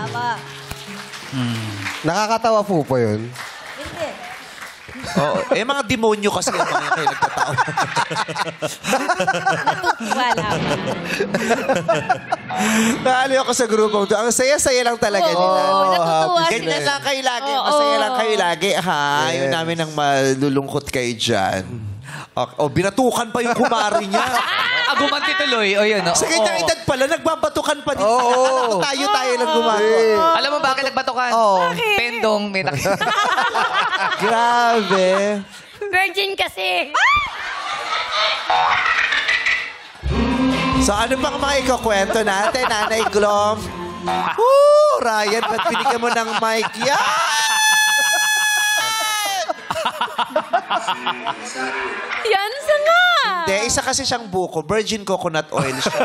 Tama. Nakakatawa po po yun. Hindi. Oo. Eh, mga demonyo kasi ang mga kayo nagtatawa. Wala. Naaliw ako sa grupo. Ang saya-saya lang talaga nila. Oo, natutuwa sila. Ganyan lang kayo lagi. Oo. Masaya lang kayo lagi. Ha? Yes. Ayaw namin ang malulungkot kayo dyan. O, binatukan pa yung kumari niya. Gumanti tuloy. O yun. Sa kanyang edad pala, nagbabatukan pa din. Oo. Tayo lang gumagawa. Alam mo bakit nagbatukan? Oo. Pendong. May Grabe. Virgin kasi. So, ano pang mga ikakwento natin, Nanay Glom? Woo! Ryan, ba't binigyan mo ng mic? Yan! Yan sa nga. Hindi, isa kasi siyang buko. Virgin coconut oil siya.